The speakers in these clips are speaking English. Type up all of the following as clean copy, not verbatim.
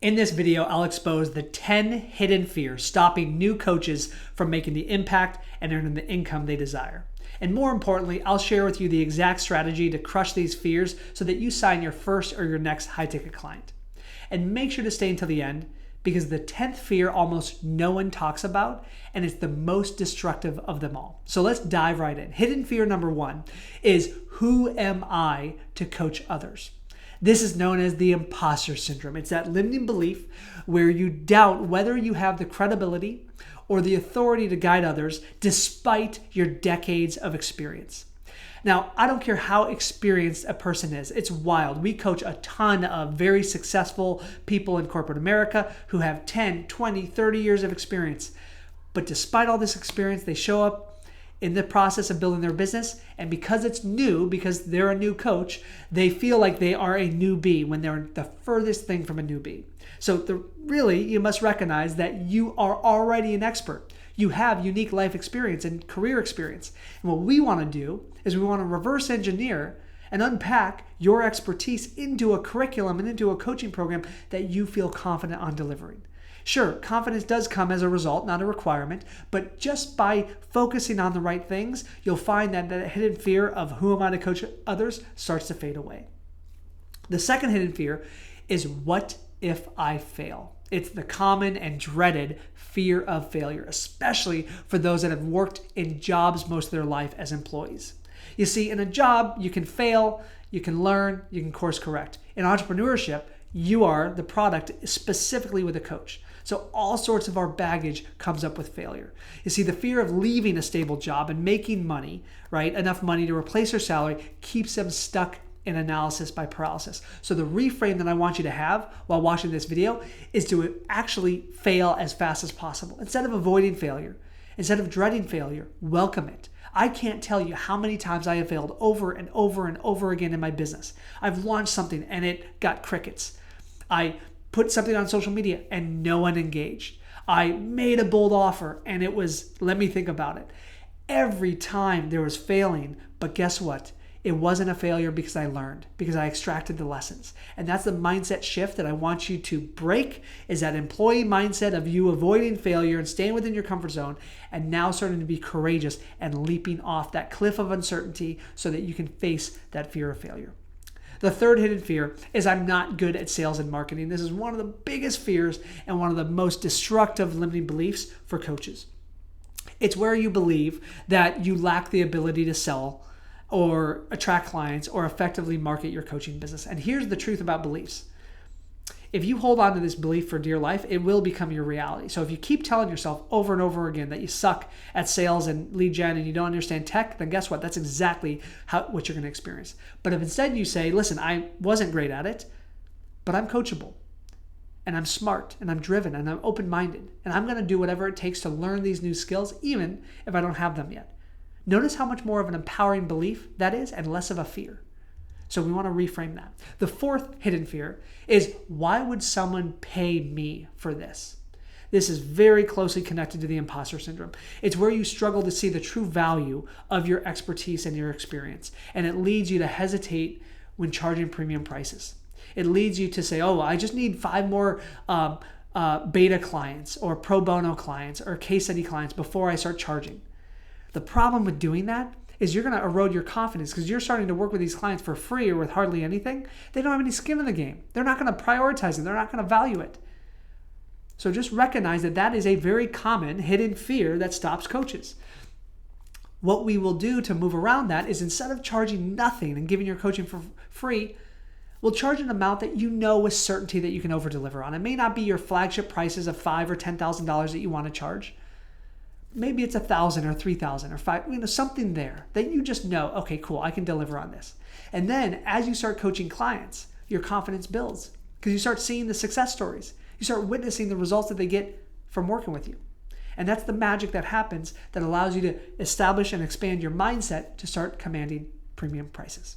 In this video, I'll expose the 10 hidden fears stopping new coaches from making the impact and earning the income they desire. And more importantly, I'll share with you the exact strategy to crush these fears so that you sign your first or your next high-ticket client. And make sure to stay until the end because the 10th fear almost no one talks about, and it's the most destructive of them all. So let's dive right in. Hidden fear number 1 is, who am I to coach others? This is known as the imposter syndrome. It's that limiting belief where you doubt whether you have the credibility or the authority to guide others despite your decades of experience. Now, I don't care how experienced a person is. It's wild. We coach a ton of very successful people in corporate America who have 10, 20, 30 years of experience. But despite all this experience, they show up in the process of building their business, and because it's new, because they're a new coach, they feel like they are a newbie when they're the furthest thing from a newbie. So really, you must recognize that you are already an expert. You have unique life experience and career experience. And what we want to do is we want to reverse engineer and unpack your expertise into a curriculum and into a coaching program that you feel confident on delivering. Sure, confidence does come as a result, not a requirement, but just by focusing on the right things, you'll find that the hidden fear of who am I to coach others starts to fade away. The second hidden fear is, what if I fail? It's the common and dreaded fear of failure, especially for those that have worked in jobs most of their life as employees. You see, in a job, you can fail, you can learn, you can course correct. In entrepreneurship, you are the product specifically with a coach. So all sorts of our baggage comes up with failure. You see, the fear of leaving a stable job and making money, right, enough money to replace their salary, keeps them stuck in analysis by paralysis. So the reframe that I want you to have while watching this video is to actually fail as fast as possible. Instead of avoiding failure, instead of dreading failure, welcome it. I can't tell you how many times I have failed over and over and over again in my business. I've launched something and it got crickets. I put something on social media and no one engaged. I made a bold offer and it was, let me think about it. Every time there was failing, but guess what? It wasn't a failure because I learned, because I extracted the lessons. And that's the mindset shift that I want you to break, is that employee mindset of you avoiding failure and staying within your comfort zone, and now starting to be courageous and leaping off that cliff of uncertainty so that you can face that fear of failure. The third hidden fear is, I'm not good at sales and marketing. This is one of the biggest fears and one of the most destructive limiting beliefs for coaches. It's where you believe that you lack the ability to sell or attract clients or effectively market your coaching business. And here's the truth about beliefs. If you hold on to this belief for dear life, it will become your reality. So if you keep telling yourself over and over again that you suck at sales and lead gen and you don't understand tech, then guess what? That's exactly what you're going to experience. But if instead you say, listen, I wasn't great at it, but I'm coachable and I'm smart and I'm driven and I'm open-minded and I'm going to do whatever it takes to learn these new skills, even if I don't have them yet. Notice how much more of an empowering belief that is and less of a fear. So we want to reframe that. The fourth hidden fear is, why would someone pay me for this? This is very closely connected to the imposter syndrome. It's where you struggle to see the true value of your expertise and your experience. And it leads you to hesitate when charging premium prices. It leads you to say, oh, I just need 5 more beta clients or pro bono clients or case study clients before I start charging. The problem with doing that is you're going to erode your confidence because you're starting to work with these clients for free or with hardly anything. They don't have any skin in the game. They're not going to prioritize it. They're not going to value it. So just recognize that that is a very common hidden fear that stops coaches. What we will do to move around that is, instead of charging nothing and giving your coaching for free, we'll charge an amount that you know with certainty that you can over-deliver on. It may not be your flagship prices of $5,000 or $10,000 that you want to charge. Maybe it's $1,000 or $3,000 or $5,000, something there that you just know, okay, cool, I can deliver on this. And then as you start coaching clients, your confidence builds because you start seeing the success stories. You start witnessing the results that they get from working with you. And that's the magic that happens that allows you to establish and expand your mindset to start commanding premium prices.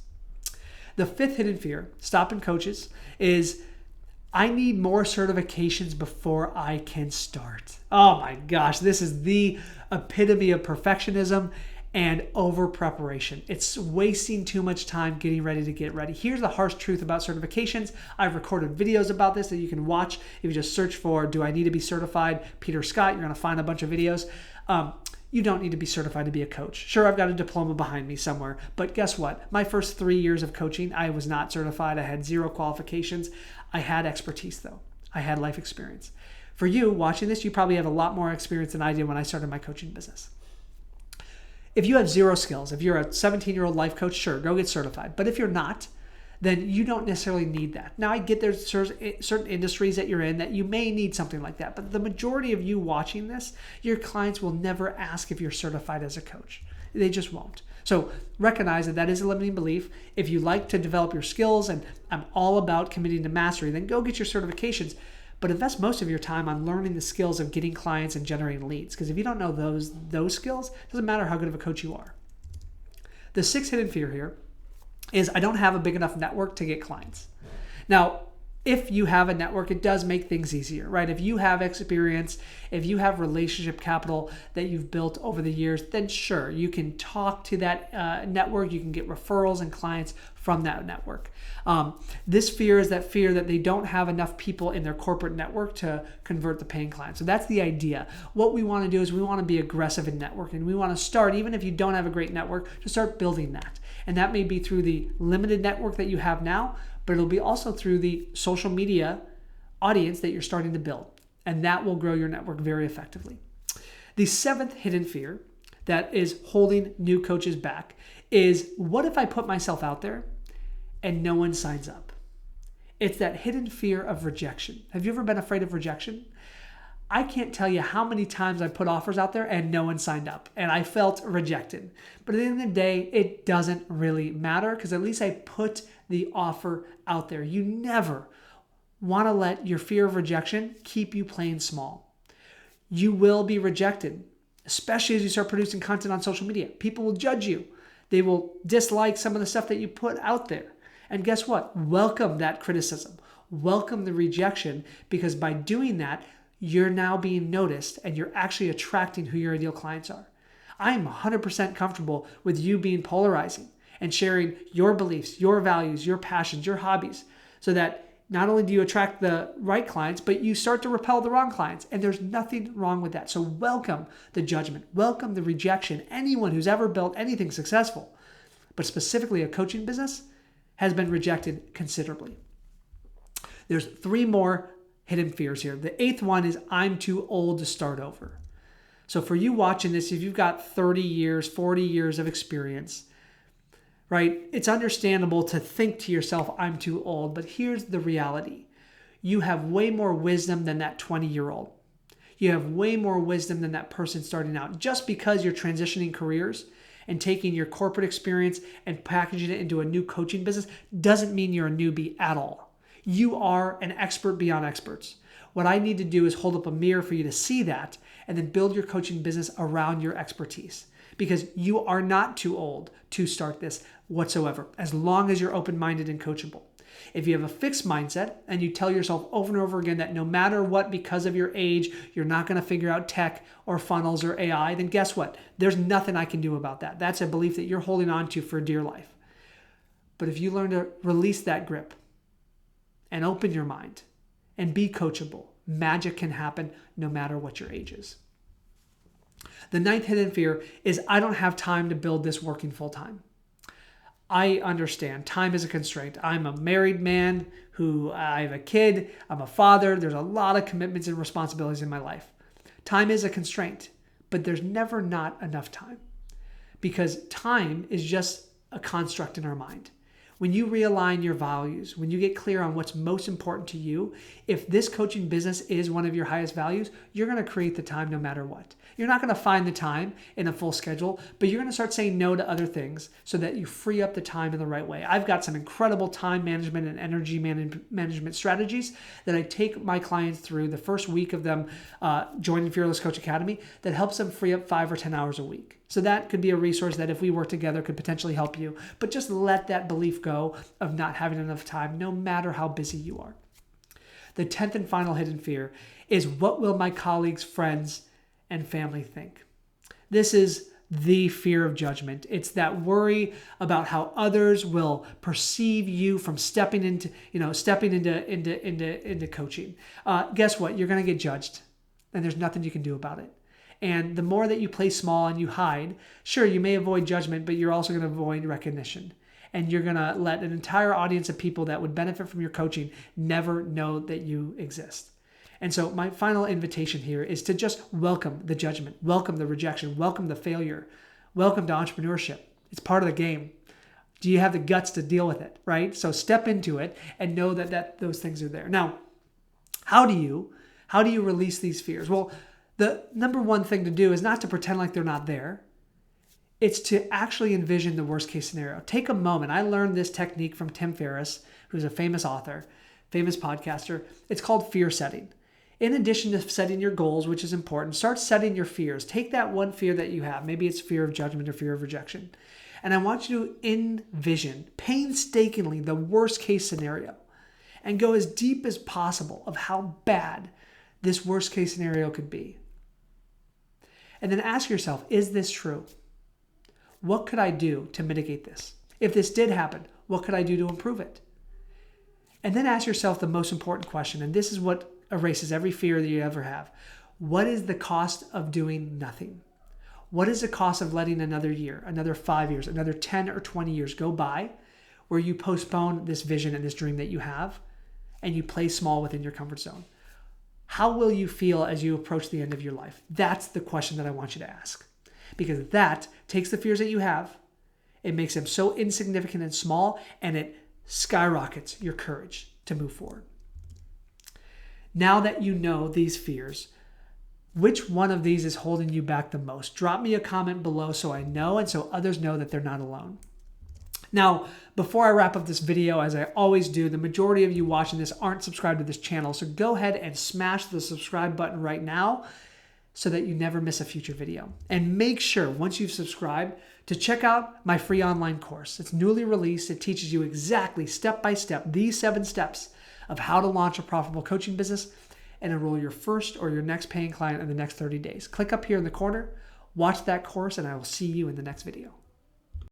The fifth hidden fear, stopping coaches, is, I need more certifications before I can start. Oh my gosh, this is the epitome of perfectionism and over preparation. It's wasting too much time getting ready to get ready. Here's the harsh truth about certifications. I've recorded videos about this that you can watch. If you just search for, do I need to be certified? Peter Scott, you're going to find a bunch of videos. You don't need to be certified to be a coach. Sure, I've got a diploma behind me somewhere, but guess what? My first 3 years of coaching, I was not certified. I had 0 qualifications. I had expertise though. I had life experience. For you watching this, you probably have a lot more experience than I did when I started my coaching business. If you have 0 skills, if you're a 17-year-old life coach, sure, go get certified. But if you're not, then you don't necessarily need that. Now, I get there's certain industries that you're in that you may need something like that, but the majority of you watching this, your clients will never ask if you're certified as a coach. They just won't. So recognize that is a limiting belief. If you like to develop your skills, and I'm all about committing to mastery, then go get your certifications, but invest most of your time on learning the skills of getting clients and generating leads. Because if you don't know those skills, it doesn't matter how good of a coach you are. The 6th hidden fear here is I don't have a big enough network to get clients. Now, if you have a network, it does make things easier, right? If you have experience, if you have relationship capital that you've built over the years, then sure, you can talk to that network. You can get referrals and clients from that network. This fear is that fear that they don't have enough people in their corporate network to convert the paying clients. So that's the idea. What we want to do is we want to be aggressive in networking. We want to start, even if you don't have a great network, to start building that. And that may be through the limited network that you have now, but it'll be also through the social media audience that you're starting to build. And that will grow your network very effectively. The 7th hidden fear that is holding new coaches back is, what if I put myself out there and no one signs up? It's that hidden fear of rejection. Have you ever been afraid of rejection? I can't tell you how many times I put offers out there and no one signed up and I felt rejected. But at the end of the day, it doesn't really matter because at least I put the offer out there. You never want to let your fear of rejection keep you playing small. You will be rejected, especially as you start producing content on social media. People will judge you. They will dislike some of the stuff that you put out there. And guess what? Welcome that criticism. Welcome the rejection, because by doing that, you're now being noticed and you're actually attracting who your ideal clients are. I'm 100% comfortable with you being polarizing and sharing your beliefs, your values, your passions, your hobbies, so that not only do you attract the right clients, but you start to repel the wrong clients. And there's nothing wrong with that. So welcome the judgment, welcome the rejection. Anyone who's ever built anything successful, but specifically a coaching business, has been rejected considerably. There's 3 more hidden fears here. The 8th one is I'm too old to start over. So for you watching this, if you've got 30 years, 40 years of experience, right, it's understandable to think to yourself, I'm too old. But here's the reality. You have way more wisdom than that 20-year-old. You have way more wisdom than that person starting out. Just because you're transitioning careers and taking your corporate experience and packaging it into a new coaching business doesn't mean you're a newbie at all. You are an expert beyond experts. What I need to do is hold up a mirror for you to see that and then build your coaching business around your expertise, because you are not too old to start this whatsoever, as long as you're open-minded and coachable. If you have a fixed mindset and you tell yourself over and over again that no matter what, because of your age, you're not going to figure out tech or funnels or AI, then guess what? There's nothing I can do about that. That's a belief that you're holding on to for dear life. But if you learn to release that grip and open your mind and be coachable, magic can happen no matter what your age is. The 9th hidden fear is I don't have time to build this working full time. I understand time is a constraint. I'm a married man I have a kid, I'm a father. There's a lot of commitments and responsibilities in my life. Time is a constraint, but there's never not enough time, because time is just a construct in our mind. When you realign your values, when you get clear on what's most important to you, if this coaching business is one of your highest values, you're going to create the time no matter what. You're not going to find the time in a full schedule, but you're going to start saying no to other things so that you free up the time in the right way. I've got some incredible time management and energy management strategies that I take my clients through the first week of them joining Fearless Coach Academy that helps them free up 5 or 10 hours a week. So that could be a resource that if we work together could potentially help you. But just let that belief go of not having enough time, no matter how busy you are. The 10th and final hidden fear is, what will my colleagues, friends, and family think? This is the fear of judgment. It's that worry about how others will perceive you from stepping into coaching. Guess what? You're going to get judged, and there's nothing you can do about it. And the more that you play small and you hide, sure, you may avoid judgment, but you're also going to avoid recognition. And you're going to let an entire audience of people that would benefit from your coaching never know that you exist. And so my final invitation here is to just welcome the judgment, welcome the rejection, welcome the failure, welcome to entrepreneurship. It's part of the game. Do you have the guts to deal with it, right? So step into it and know that those things are there. Now, how do you release these fears? Well, the number one thing to do is not to pretend like they're not there. It's to actually envision the worst case scenario. Take a moment. I learned this technique from Tim Ferriss, who's a famous author, famous podcaster. It's called fear setting. In addition to setting your goals, which is important, start setting your fears. Take that one fear that you have. Maybe it's fear of judgment or fear of rejection. And I want you to envision painstakingly the worst case scenario and go as deep as possible of how bad this worst case scenario could be. And then ask yourself, is this true? What could I do to mitigate this? If this did happen, what could I do to improve it? And then ask yourself the most important question, and this is what erases every fear that you ever have. What is the cost of doing nothing? What is the cost of letting another year, another 5 years, another 10 or 20 years go by where you postpone this vision and this dream that you have and you play small within your comfort zone? How will you feel as you approach the end of your life? That's the question that I want you to ask, because that takes the fears that you have, it makes them so insignificant and small, and it skyrockets your courage to move forward. Now that you know these fears, which one of these is holding you back the most? Drop me a comment below so I know and so others know that they're not alone. Now, before I wrap up this video, as I always do, the majority of you watching this aren't subscribed to this channel, so go ahead and smash the subscribe button right now so that you never miss a future video. And make sure, once you've subscribed, to check out my free online course. It's newly released. It teaches you exactly, step by step, these 7 steps of how to launch a profitable coaching business and enroll your first or your next paying client in the next 30 days. Click up here in the corner, watch that course, and I will see you in the next video.